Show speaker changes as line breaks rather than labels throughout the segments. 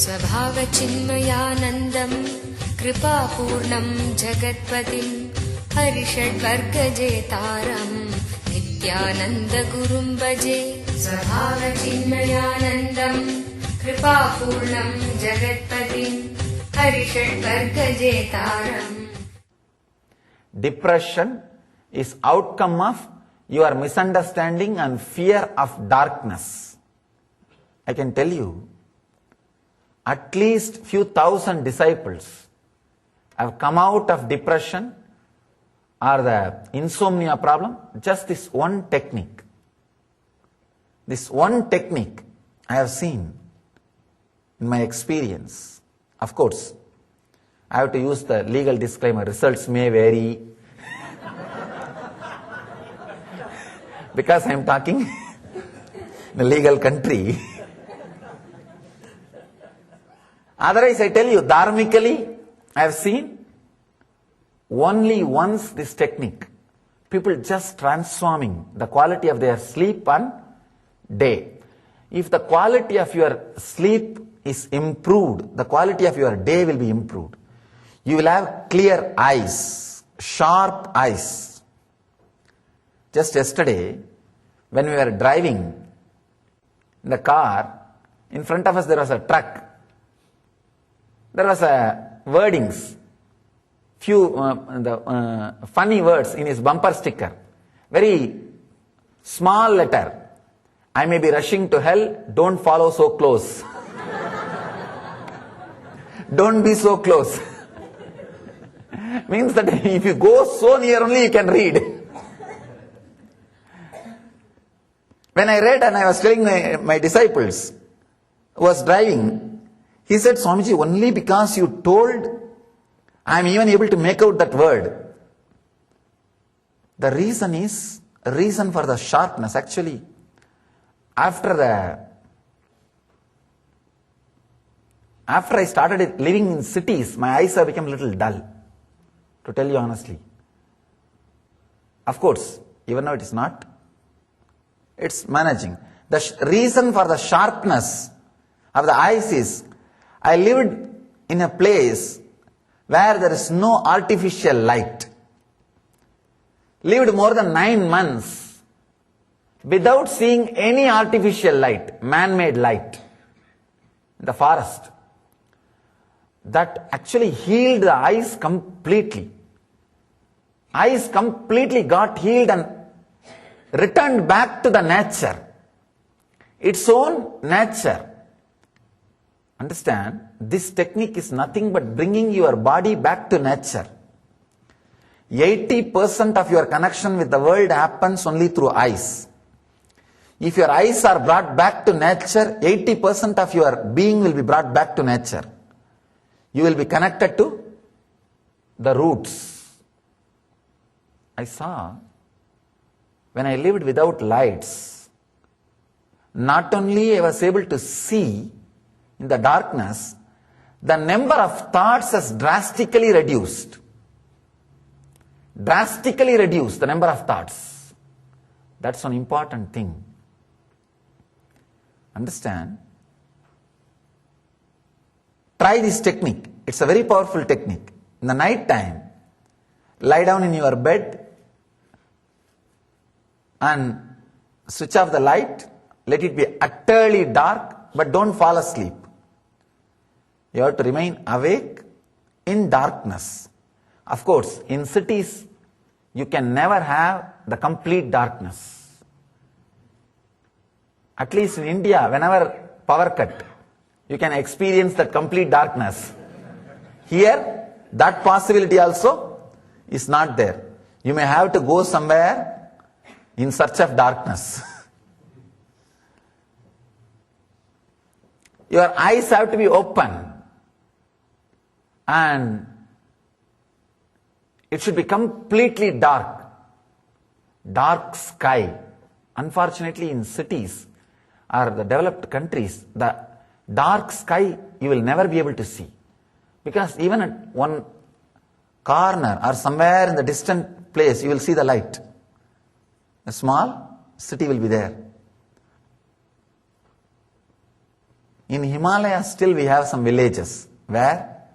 स्वभावचिन्मयानन्दम् कृपापूर्णम् जगत्पतिम् हरिषड्वर्गजेतारम् नित्यानन्दगुरुम् भजे। स्वभावचिन्मयानन्दम् कृपापूर्णम् जगत्पतिम् हरिषड्वर्गजेतारम्।
Depression is outcome of your misunderstanding and fear of darkness. I can tell you, at least few thousand disciples have come out of depression or the insomnia problem, just this one technique. This one technique I have seen in my experience. Of course, I have to use the legal disclaimer, results may vary. Because I am talking in a legal country. Otherwise, I tell you, dharmically, I have seen only once this technique. People just transforming the quality of their sleep and day. If the quality of your sleep is improved, the quality of your day will be improved. You will have clear eyes, sharp eyes. Just yesterday, when we were driving in the car, in front of us there was a truck. There was a wordings, few funny words in his bumper sticker. Very small letter. I may be rushing to hell, don't follow so close. Don't be so close. Means that if you go so near only you can read. When I read and I was telling my disciples who was driving, he said, Swamiji, only because you told, I am even able to make out that word. The reason is, reason for the sharpness. Actually, after I started living in cities, my eyes have become a little dull, to tell you honestly. Of course, even though it is not, it's managing. The reason for the sharpness of the eyes is, I lived in a place where there is no artificial light. Lived more than 9 months without seeing any artificial light, man-made light in the forest. That actually healed the eyes completely. Eyes completely got healed and returned back to the nature, its own nature. Understand, this technique is nothing but bringing your body back to nature. 80% of your connection with the world happens only through eyes. If your eyes are brought back to nature, 80% of your being will be brought back to nature. You will be connected to the roots. I saw, when I lived without lights, not only I was able to see in the darkness, the number of thoughts has drastically reduced. Drastically reduced the number of thoughts. That's an important thing. Understand? Try this technique. It's a very powerful technique. In the night time, lie down in your bed and switch off the light. Let it be utterly dark, but don't fall asleep. You have to remain awake in darkness. Of course, in cities, you can never have the complete darkness. At least in India, whenever power cut, you can experience that complete darkness. Here, that possibility also is not there. You may have to go somewhere in search of darkness. Your eyes have to be open. And it should be completely dark. Dark sky. Unfortunately, in cities or the developed countries, the dark sky you will never be able to see. Because even at one corner or somewhere in the distant place, you will see the light. A small city will be there. In Himalayas still we have some villages where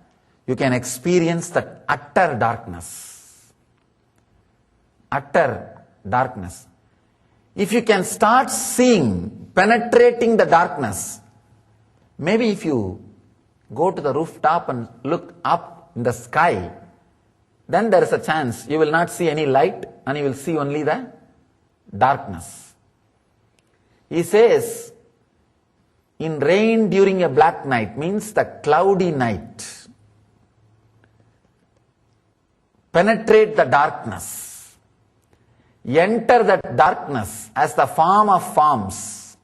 you can experience that utter darkness. Utter darkness. If you can start seeing, penetrating the darkness, maybe if you go to the rooftop and look up in the sky, then there is a chance you will not see any light and you will see only the darkness. He says, in rain during a black night means the cloudy night. Penetrate the darkness. Enter that darkness as the form of forms.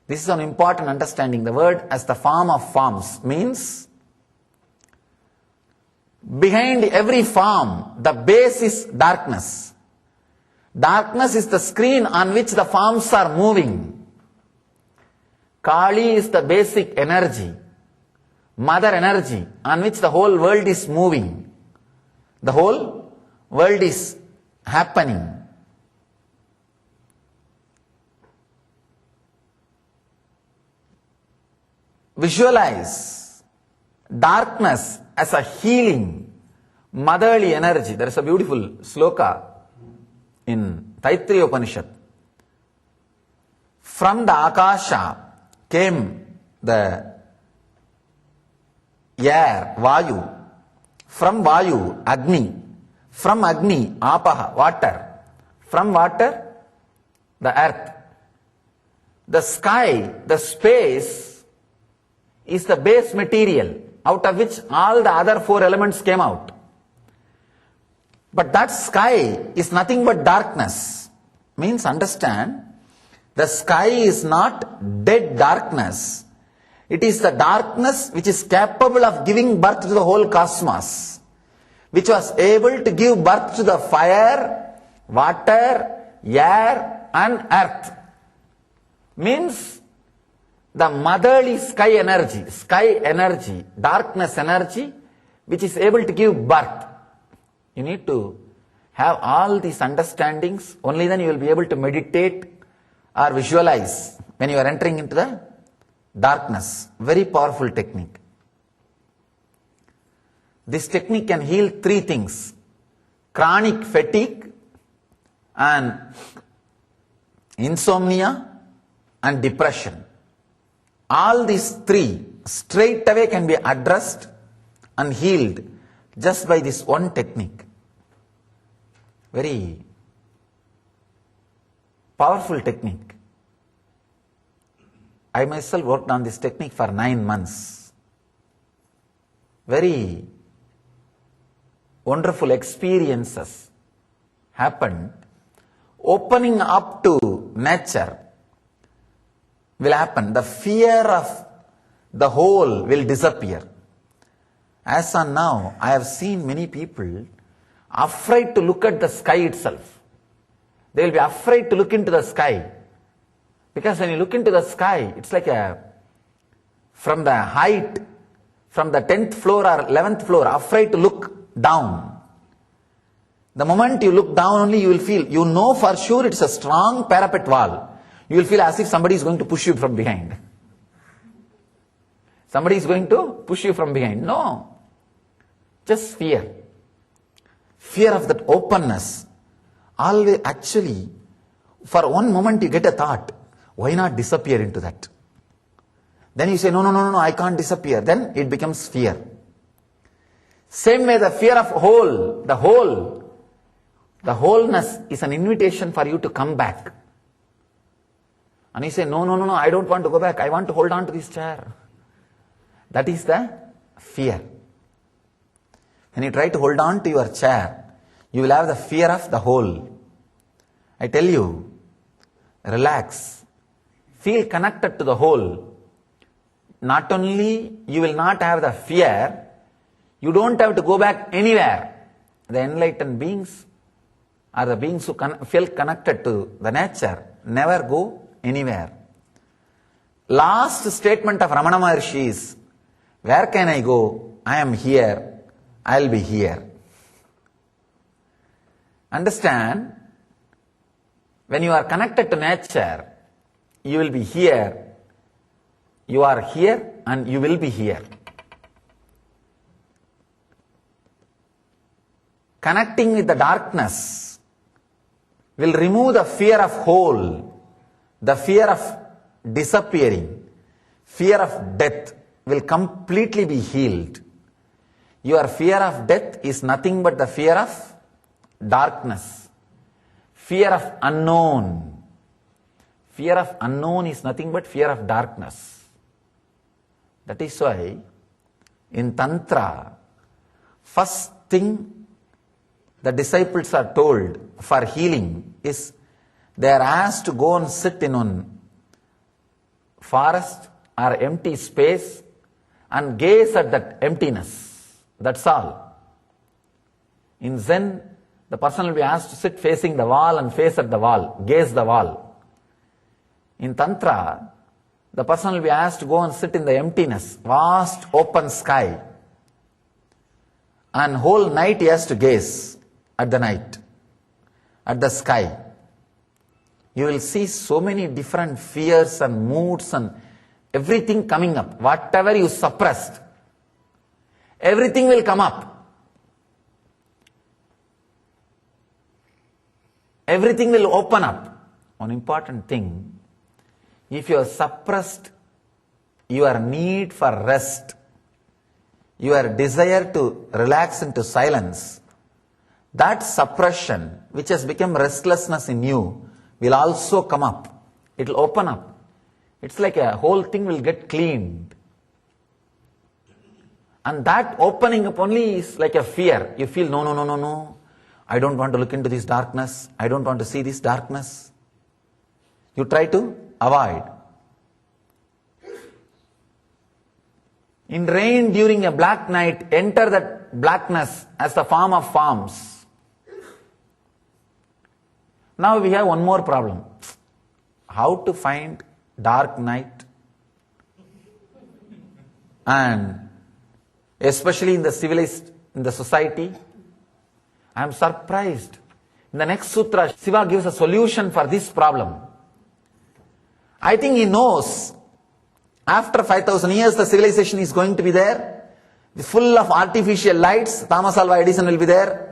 This is an important understanding. The word as the form of forms means behind every form, the base is darkness. Darkness is the screen on which the forms are moving. Kali is the basic energy, mother energy, on which the whole world is moving. The whole world is happening. Visualize darkness as a healing, motherly energy. There is a beautiful sloka in Taittiriya Upanishad. From the Akasha came the air, Vayu. From Vayu, Agni. From Agni, Apaha, water. From water, the earth. The sky, the space, is the base material out of which all the other four elements came out. But that sky is nothing but darkness. Means understand, the sky is not dead darkness. It is the darkness which is capable of giving birth to the whole cosmos, which was able to give birth to the fire, water, air and earth. Means the motherly sky energy, darkness energy, which is able to give birth. You need to have all these understandings, only then you will be able to meditate or visualize when you are entering into the darkness. Very powerful technique. This technique can heal three things: chronic fatigue and insomnia and depression. All these three straight away can be addressed and healed just by this one technique. Very powerful technique. I myself worked on this technique for 9 months. Very wonderful experiences happened. Opening up to nature will happen. The fear of the whole will disappear. As on now, I have seen many people afraid to look at the sky itself. They will be afraid to look into the sky. Because when you look into the sky, it's like from the height, from the 10th floor or 11th floor, afraid to look down. The moment you look down only, you will feel, you know for sure it's a strong parapet wall. You will feel as if somebody is going to push you from behind. Somebody is going to push you from behind. No. Just fear. Fear of that openness. Always, actually, for one moment you get a thought, why not disappear into that? Then you say, no, I can't disappear. Then it becomes fear. Same way the fear of the wholeness is an invitation for you to come back. And you say, no, I don't want to go back. I want to hold on to this chair. That is the fear. When you try to hold on to your chair, you will have the fear of the whole. I tell you, relax. Feel connected to the whole. Not only you will not have the fear, you don't have to go back anywhere. The enlightened beings are the beings who feel connected to the nature, never go anywhere. Last statement of Ramana Maharshi is, where can I go? I am here. I'll be here. Understand, when you are connected to nature, you will be here. You are here and you will be here. Connecting with the darkness will remove the fear of hole, the fear of disappearing, fear of death will completely be healed. Your fear of death is nothing but the fear of darkness, fear of unknown. Fear of unknown is nothing but fear of darkness. That is why in Tantra, first thing the disciples are told for healing is they are asked to go and sit in one forest or empty space and gaze at that emptiness. That's all. In Zen, the person will be asked to sit facing the wall and face at the wall, gaze the wall. In Tantra, the person will be asked to go and sit in the emptiness, vast open sky. And whole night he has to gaze at the night, at the sky. You will see so many different fears and moods and everything coming up. Whatever you suppressed, everything will come up. Everything will open up. One important thing, if you have suppressed your need for rest, your desire to relax into silence, that suppression which has become restlessness in you will also come up. It will open up. It's like a whole thing will get cleaned. And that opening up only is like a fear. You feel, no. I don't want to look into this darkness. I don't want to see this darkness. You try to avoid. In rain during a black night, enter that blackness as the form of forms. Now we have one more problem. How to find dark night? And especially in the civilized, in the society, I am surprised. In the next sutra, Shiva gives a solution for this problem. I think he knows after 5,000 years the civilization is going to be there, full of artificial lights. Thomas Alva Edison will be there.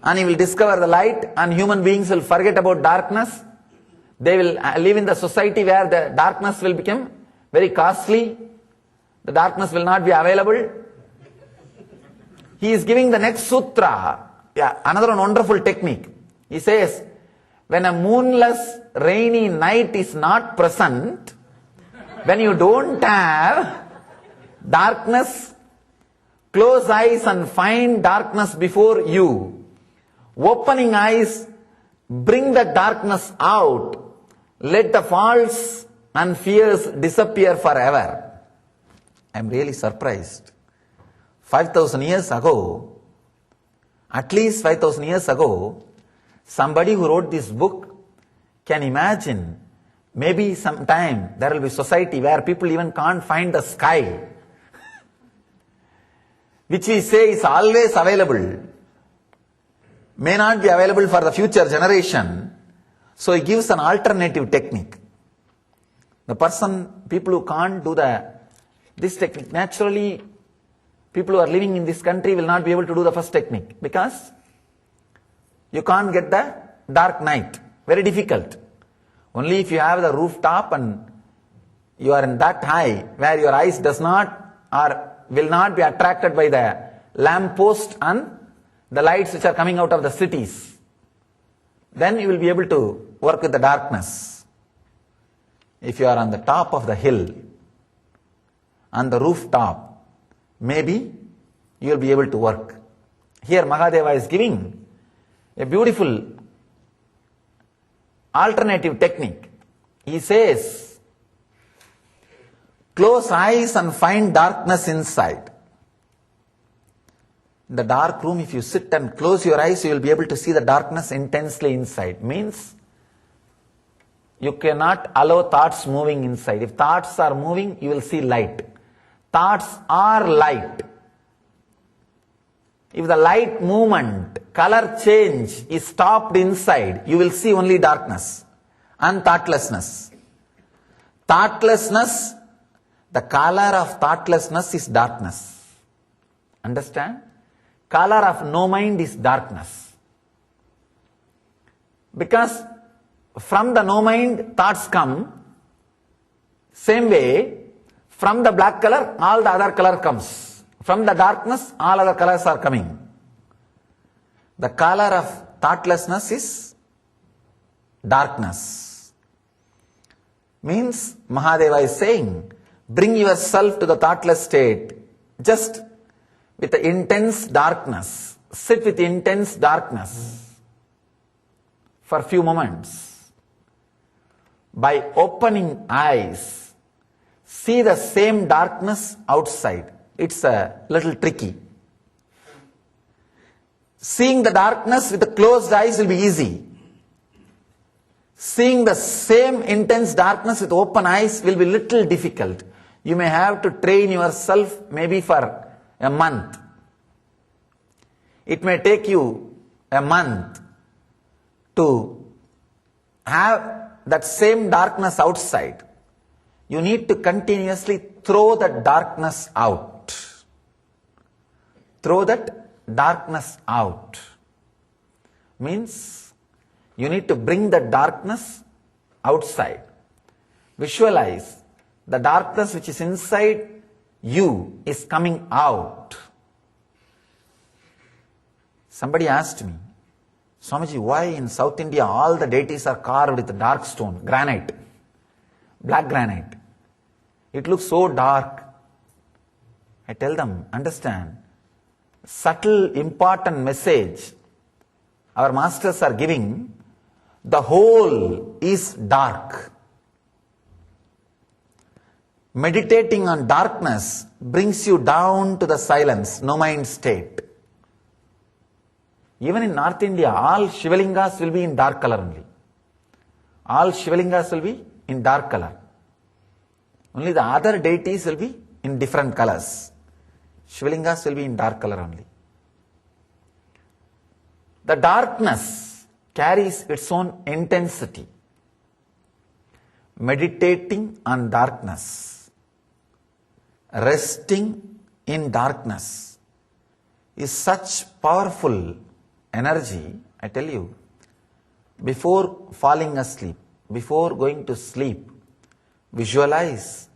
And he will discover the light, and human beings will forget about darkness. They will live in the society where the darkness will become very costly. The darkness will not be available. He is giving the next sutra, another wonderful technique. He says, when a moonless, rainy night is not present, when you don't have darkness, close eyes and find darkness before you. Opening eyes, bring the darkness out. Let the faults and fears disappear forever. I am really surprised. 5,000 years ago, at least 5,000 years ago, somebody who wrote this book can imagine maybe sometime there will be society where people even can't find the sky, which we say is always available, may not be available for the future generation. So he gives an alternative technique. The people who can't do this technique, naturally people who are living in this country will not be able to do the first technique because you can't get the dark night. Very difficult. Only if you have the rooftop and you are in that high where your eyes does not or will not be attracted by the lamp post and the lights which are coming out of the cities, then you will be able to work with the darkness. If you are on the top of the hill, on the rooftop, maybe you will be able to work. Here Mahadeva is giving a beautiful alternative technique. He says, close eyes and find darkness inside. In the dark room, if you sit and close your eyes, you will be able to see the darkness intensely inside. Means you cannot allow thoughts moving inside. If thoughts are moving, you will see light. Thoughts are light. If the light movement, color change is stopped inside, you will see only darkness and thoughtlessness. Thoughtlessness The color of thoughtlessness is darkness. Understand? Color of no mind is darkness. Because from the no mind thoughts come, same way, from the black color, all the other color comes. From the darkness, all other colors are coming. The color of thoughtlessness is darkness. Means, Mahadeva is saying, bring yourself to the thoughtless state, just with the intense darkness. Sit with intense darkness for a few moments. By opening eyes, see the same darkness outside. It's a little tricky. Seeing the darkness with the closed eyes will be easy. Seeing the same intense darkness with open eyes will be little difficult. You may have to train yourself maybe for a month. It may take you a month to have that same darkness outside. You need to continuously throw that darkness out. Throw that darkness out. Means you need to bring the darkness outside. Visualize the darkness which is inside you is coming out. Somebody asked me, Swamiji, why in South India all the deities are carved with dark stone, granite, black granite? It looks so dark. I tell them, understand, subtle, important message our masters are giving. The whole is dark. Meditating on darkness brings you down to the silence, no mind state. Even in North India, all Shivalingas will be in dark color only. All Shivalingas will be in dark color. Only the other deities will be in different colors. Shivalingas will be in dark color only. The darkness carries its own intensity. Meditating on darkness, resting in darkness is such powerful energy, I tell you. Before falling asleep, before going to sleep, visualize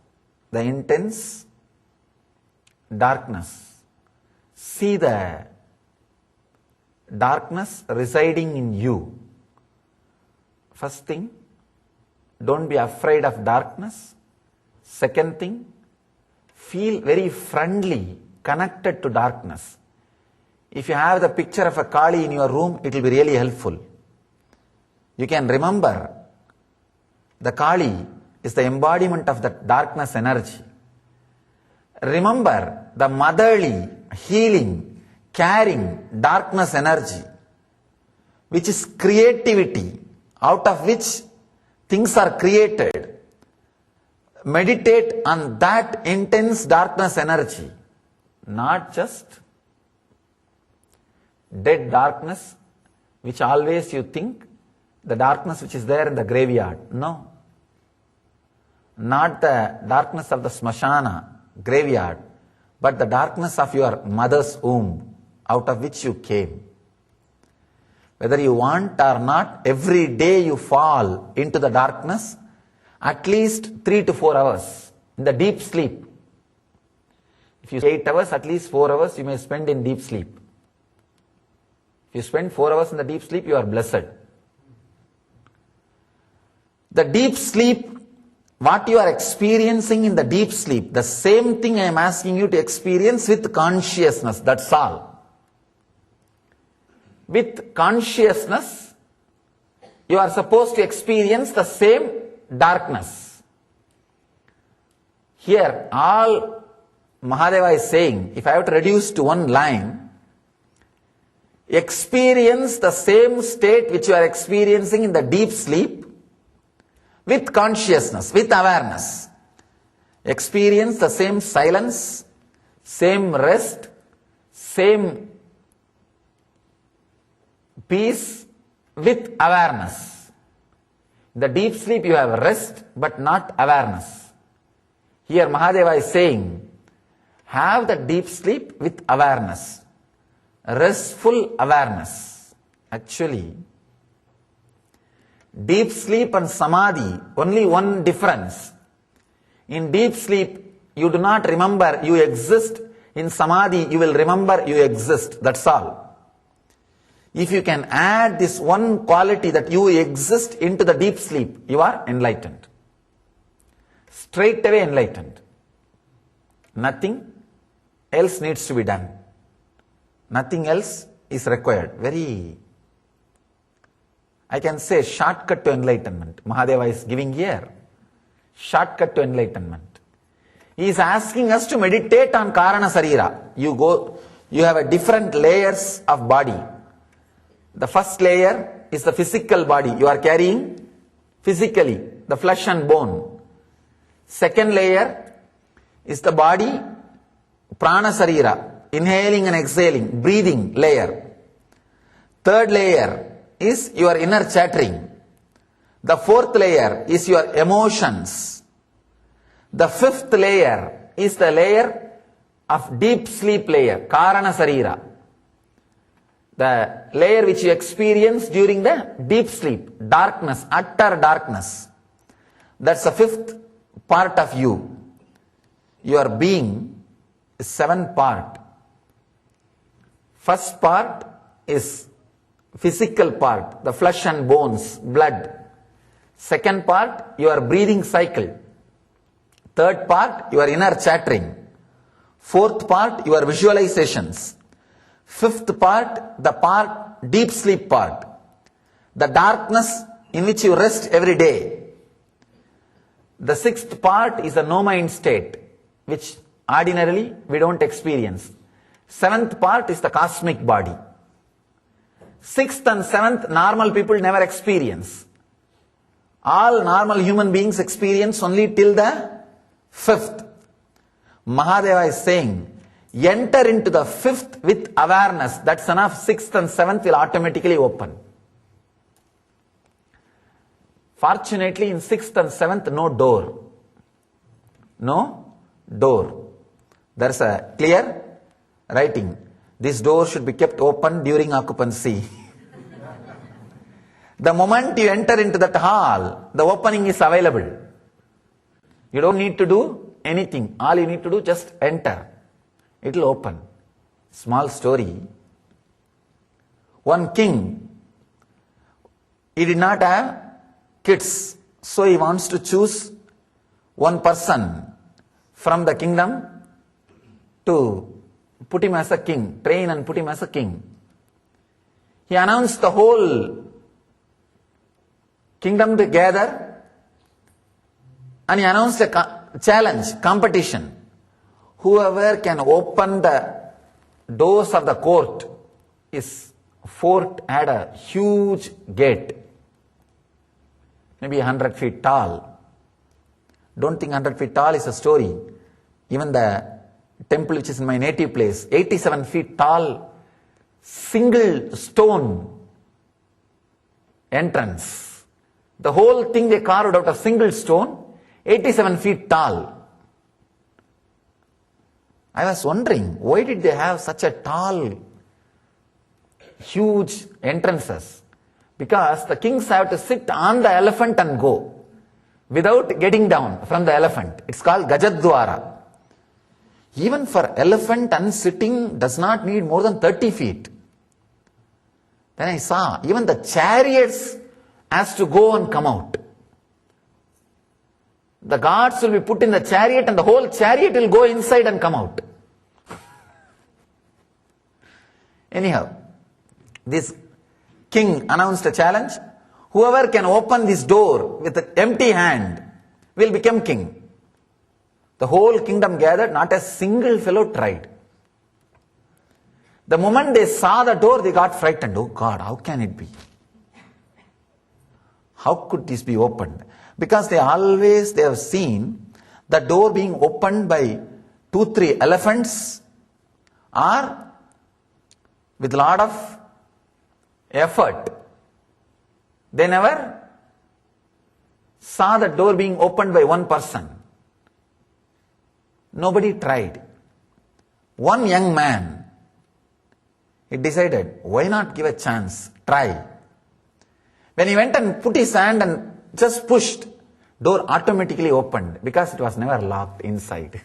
the intense darkness. See the darkness residing in you. First thing, don't be afraid of darkness. Second thing, feel very friendly, connected to darkness. If you have the picture of a Kali in your room, it will be really helpful. You can remember the Kali is the embodiment of the darkness energy. Remember the motherly, healing, caring darkness energy, which is creativity, out of which things are created. Meditate on that intense darkness energy, not just dead darkness, which always you think the darkness which is there in the graveyard. No. Not the darkness of the smashana, graveyard, but the darkness of your mother's womb, out of which you came. Whether you want or not, every day you fall into the darkness, at least 3 to 4 hours in the deep sleep. If you 8 hours, at least 4 hours you may spend in deep sleep. If you spend 4 hours in the deep sleep, you are blessed. The deep sleep, what you are experiencing in the deep sleep, the same thing I am asking you to experience with consciousness, that's all. With consciousness, you are supposed to experience the same darkness. Here, all Mahadeva is saying, if I have to reduce to one line, experience the same state which you are experiencing in the deep sleep with consciousness, with awareness. Experience the same silence, same rest, same peace with awareness. In the deep sleep you have rest but not awareness. Here Mahadeva is saying, have the deep sleep with awareness, restful awareness. Actually, deep sleep and samadhi, only one difference. In deep sleep, you do not remember you exist. In samadhi, you will remember you exist. That's all. If you can add this one quality that you exist into the deep sleep, you are enlightened. Straight away enlightened. Nothing else needs to be done. Nothing else is required. Very, I can say, shortcut to enlightenment. Mahadeva is giving here. Shortcut to enlightenment. He is asking us to meditate on Karana Sarira. You have a different layers of body. The first layer is the physical body. You are carrying physically, the flesh and bone. Second layer is the body, Prana Sarira, inhaling and exhaling, breathing layer. Third layer is your inner chattering. The fourth layer is your emotions. The fifth layer is the layer of deep sleep layer, Karana Sarira. The layer which you experience during the deep sleep, darkness, utter darkness. That's the fifth part of you. Your being is 7 part. First part is physical part, the flesh and bones, blood. Second part, your breathing cycle. Third part, your inner chattering. Fourth part, your visualizations. Fifth part, the part, deep sleep part. The darkness in which you rest every day. The sixth part is a no mind state, which ordinarily we don't experience. Seventh part is the cosmic body. Sixth and seventh, normal people never experience. All normal human beings experience only till the fifth. Mahadeva is saying, enter into the fifth with awareness. That's enough. Sixth and seventh will automatically open. Fortunately, in sixth and seventh, no door. No door. There's a clear writing. This door should be kept open during occupancy. The moment you enter into that hall, the opening is available. You don't need to do anything. All you need to do, just enter. It will open. Small story. One king, he did not have kids, so he wants to choose one person from the kingdom to put him as a king, train and put him as a king. He announced the whole kingdom together, and he announced a challenge, competition. Whoever can open the doors of the court, his fort had a huge gate, maybe 100 feet tall. Don't think 100 feet tall is a story. Even the temple which is in my native place, 87 feet tall, single stone entrance. The whole thing they carved out of single stone, 87 feet tall. I was wondering, why did they have such a tall, huge entrances? Because the kings have to sit on the elephant and go, without getting down from the elephant. It's called Gajadwara. Even for elephant, and sitting does not need more than 30 feet. Then I saw, even the chariots has to go and come out. The gods will be put in the chariot and the whole chariot will go inside and come out. Anyhow, this king announced a challenge. Whoever can open this door with an empty hand will become king. The whole kingdom gathered, not a single fellow tried. The moment they saw the door, they got frightened. Oh God, how can it be? How could this be opened? Because they have seen the door being opened by 2-3 elephants or with a lot of effort. They never saw the door being opened by one person. Nobody tried. One young man, he decided, why not give a chance, try. When he went and put his hand and just pushed, door automatically opened because it was never locked inside.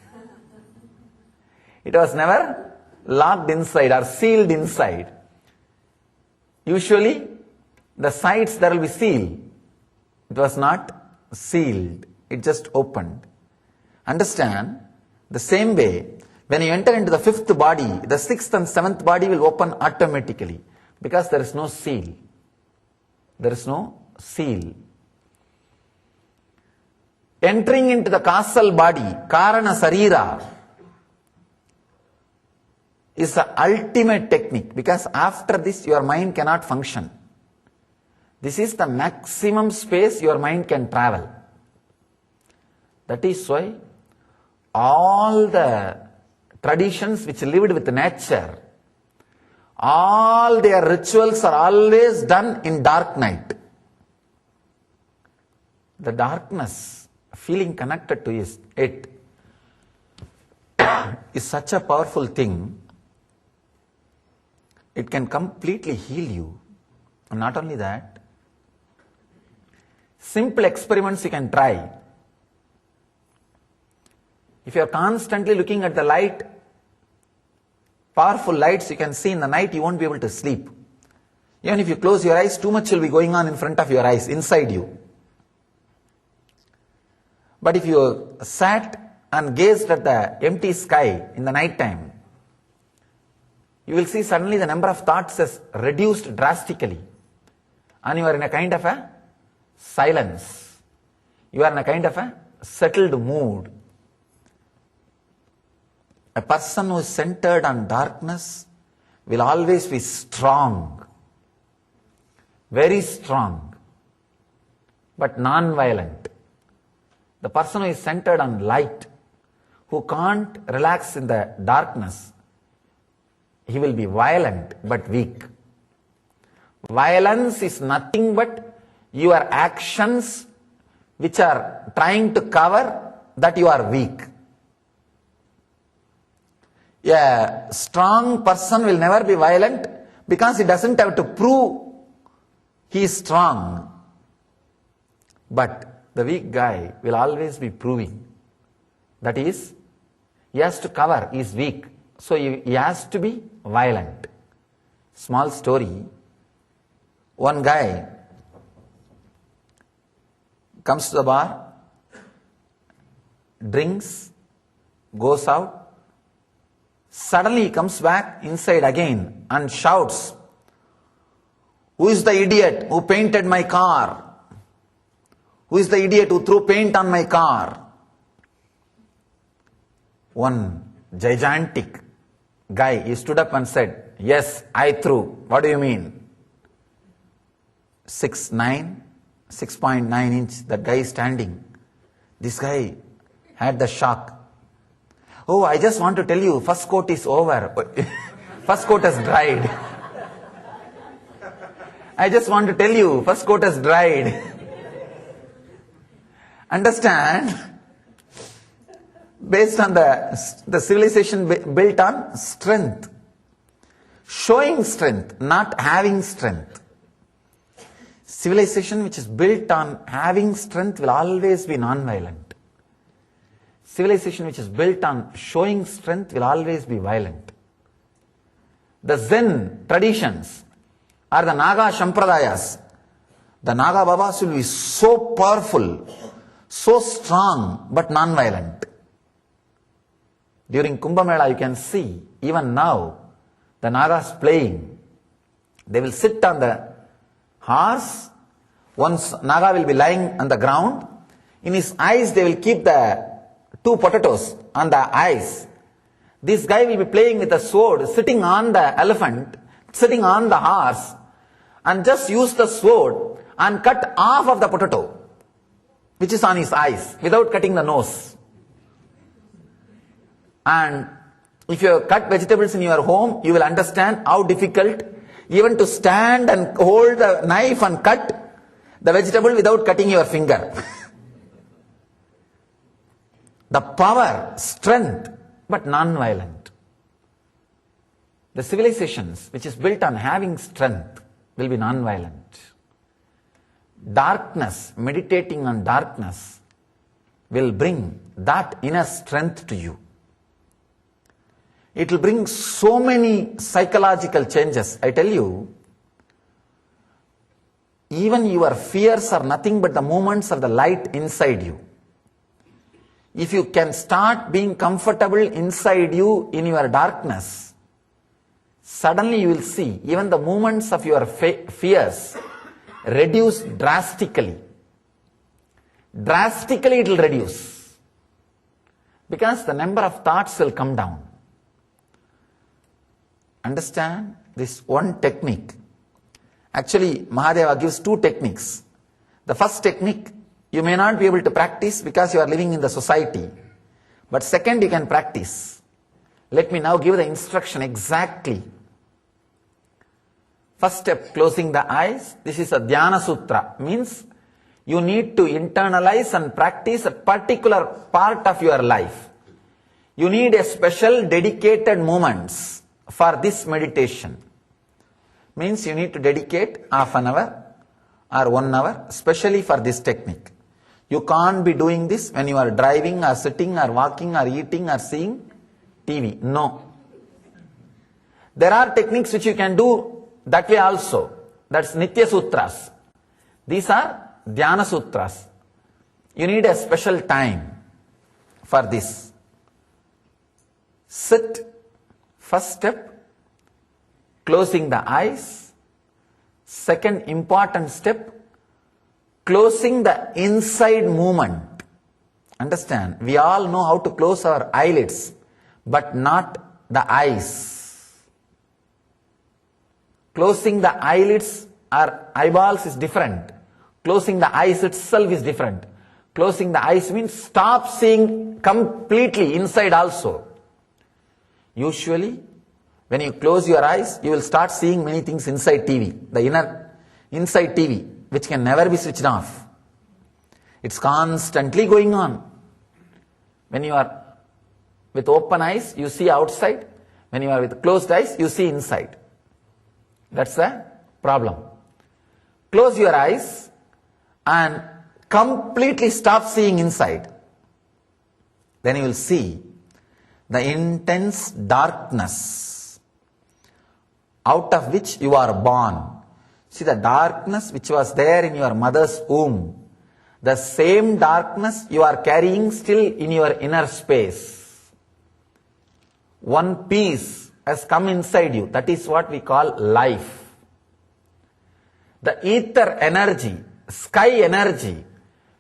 It was never locked inside or sealed inside. Usually, the sides there will be sealed. It was not sealed. It just opened. Understand? The same way, when you enter into the fifth body, the sixth and seventh body will open automatically because there is no seal. There is no seal. Entering into the causal body, Karana Sarira, is the ultimate technique because after this your mind cannot function. This is the maximum space your mind can travel. That is why all the traditions which lived with nature, all their rituals are always done in dark night. The darkness, feeling connected to it is such a powerful thing. It can completely heal you. And not only that, simple experiments you can try. If you are constantly looking at the light, powerful lights you can see in the night, you won't be able to sleep. Even if you close your eyes, too much will be going on in front of your eyes, inside you. But if you sat and gazed at the empty sky in the night time, you will see suddenly the number of thoughts has reduced drastically. And you are in a kind of a silence. You are in a kind of a settled mood. A person who is centered on darkness will always be strong. Very strong. But non-violent. The person who is centered on light, who can't relax in the darkness, he will be violent but weak. Violence is nothing but your actions which are trying to cover that you are weak. A strong person will never be violent because he doesn't have to prove he is strong. But the weak guy will always be proving. That is, he has to cover, he is weak. So he has to be violent. Small story. One guy comes to the bar, drinks, goes out. Suddenly he comes back inside again and shouts, "Who is the idiot who painted my car? Who is the idiot who threw paint on my car?" One gigantic guy, he stood up and said, "Yes, I threw." "What do you mean?" 6.9 inch, that guy is standing. This guy had the shock. "Oh, I just want to tell you, first coat is over." First coat has dried. "I just want to tell you, first coat has dried." Understand? Based on the civilization built on strength. Showing strength, not having strength. Civilization which is built on having strength will always be non-violent. Civilization which is built on showing strength will always be violent. The Zen traditions or the Naga Sampradayas, the Naga Babas will be so powerful, so strong, but non-violent. During Kumbh Mela you can see, even now, the Nagas playing. They will sit on the horse, one Naga will be lying on the ground. In his eyes they will keep the 2 potatoes on the eyes. This guy will be playing with a sword, sitting on the elephant, sitting on the horse, and just use the sword and cut half of the potato, which is on his eyes, without cutting the nose. And if you cut vegetables in your home, you will understand how difficult even to stand and hold the knife and cut the vegetable without cutting your finger. the power, strength, but non-violent. The civilizations which is built on having strength will be non-violent. Darkness, meditating on darkness, will bring that inner strength to you. It will bring so many psychological changes. I tell you, even your fears are nothing but the movements of the light inside you. If you can start being comfortable inside you in your darkness, suddenly you will see even the movements of your fears reduce drastically. Drastically it will reduce. Because the number of thoughts will come down. Understand this one technique. Actually, Mahadeva gives two techniques. The first technique, you may not be able to practice because you are living in the society. But second, you can practice. Let me now give the instruction exactly. First step, closing the eyes. This is a Dhyana Sutra. Means you need to internalize and practice a particular part of your life. You need a special dedicated moments for this meditation. Means you need to dedicate half an hour or 1 hour, especially for this technique. You can't be doing this when you are driving or sitting or walking or eating or seeing TV. No. There are techniques which you can do that way also. That's Nitya Sutras. These are Dhyana Sutras. You need a special time for this. Sit. First step, closing the eyes. Second important step, closing the inside movement. Understand, we all know how to close our eyelids, but not the eyes. Closing the eyelids or eyeballs is different. Closing the eyes itself is different. Closing the eyes means stop seeing completely inside also. Usually, when you close your eyes, you will start seeing many things inside TV. The inner, inside TV, which can never be switched off. It's constantly going on. When you are with open eyes, you see outside. When you are with closed eyes, you see inside. That's the problem. Close your eyes and completely stop seeing inside. Then you will see the intense darkness out of which you are born. See the darkness which was there in your mother's womb. The same darkness you are carrying still in your inner space. One piece has come inside you. That is what we call life. The ether energy, sky energy,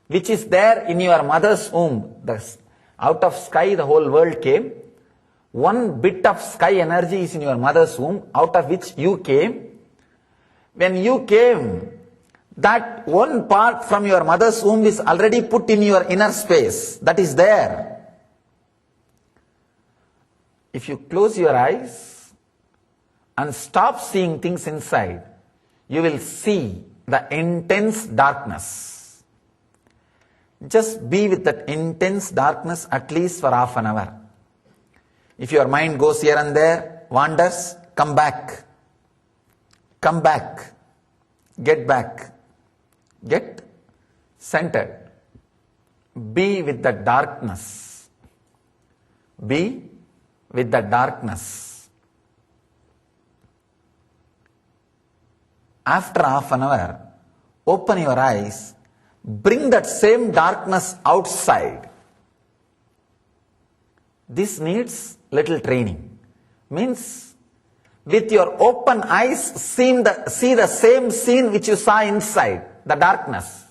which is there in your mother's womb. Out of sky the whole world came. One bit of sky energy is in your mother's womb, out of which you came. When you came, that one part from your mother's womb is already put in your inner space. That is there. If you close your eyes and stop seeing things inside, you will see the intense darkness. Just be with that intense darkness at least for half an hour. If your mind goes here and there, wanders, come back. Come back. Get back. Get centered. Be with the darkness. Be with the darkness. After half an hour, open your eyes. Bring that same darkness outside. This needs little training. Means, with your open eyes, see the same scene which you saw inside, the darkness.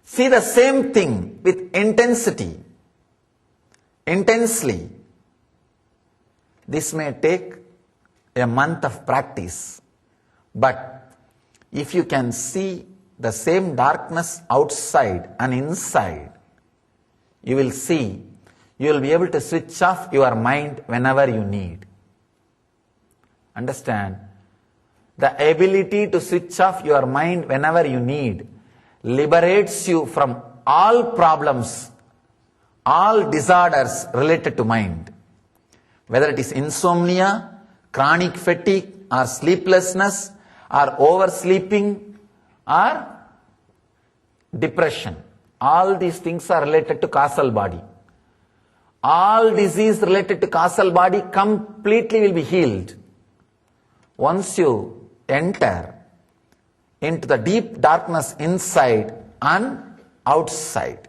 See the same thing with intensity, intensely. This may take a month of practice, but if you can see the same darkness outside and inside, you will see, you will be able to switch off your mind whenever you need. Understand? The ability to switch off your mind whenever you need liberates you from all problems, all disorders related to mind, whether it is insomnia, chronic fatigue, or sleeplessness, or oversleeping, or depression. All these things are related to causal body. All disease related to causal body completely will be healed once you enter into the deep darkness inside and outside.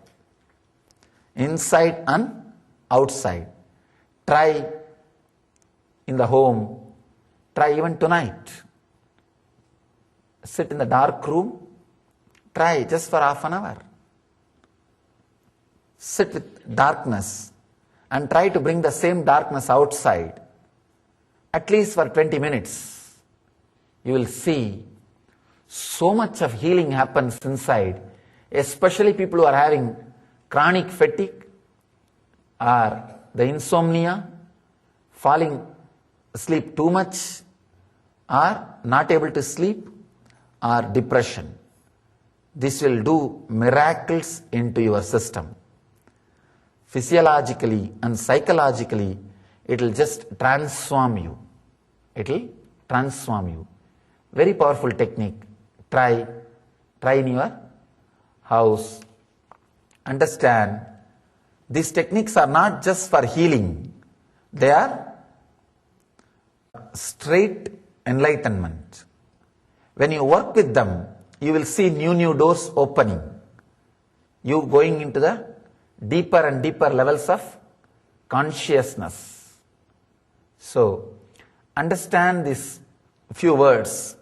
Inside and outside. Try in the home. Try even tonight. Sit in the dark room. Try just for half an hour. Sit with darkness and try to bring the same darkness outside. At least for 20 minutes. You will see so much of healing happens inside, especially people who are having chronic fatigue or the insomnia, falling asleep too much or not able to sleep, or depression. This will do miracles into your system. Physiologically and psychologically, it will just transform you. It will transform you. Very powerful technique. Try in your house. Understand, these techniques are not just for healing. They are straight enlightenment. When you work with them, you will see new doors opening. You going into the deeper and deeper levels of consciousness. So, understand these few words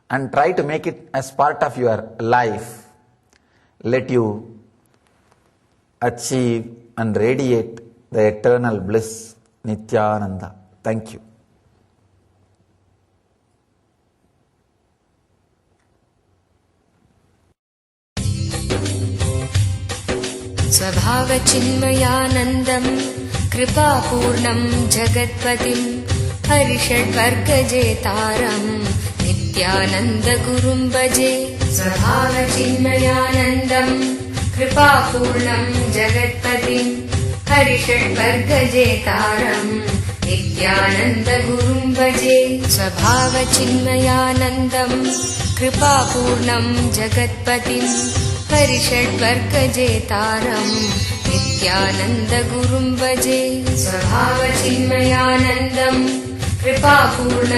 and try to make it as part of your life. Let you achieve and radiate the eternal bliss, Nityananda. Thank you.
स्वभावचिन्मयानन्दम् कृपापूर्णम् जगत्पतिम् हरिषड्वर्गजेतारम् नित्यानन्दगुरुम् भजे। स्वभावचिन्मयानन्दम् कृपापूर्णम् जगत्पतिम् हरिषड्वर्गजेतारम् नित्यानन्दगुरुम् भजे। स्वभावचिन्मयानन्दम् कृपापूर्णम् जगत्पतिम् हरिषड्वर्गजेतारम् नित्यानन्दगुरुम् भजे। स्वभावचिन्मयानन्दम् कृपापूर्णम्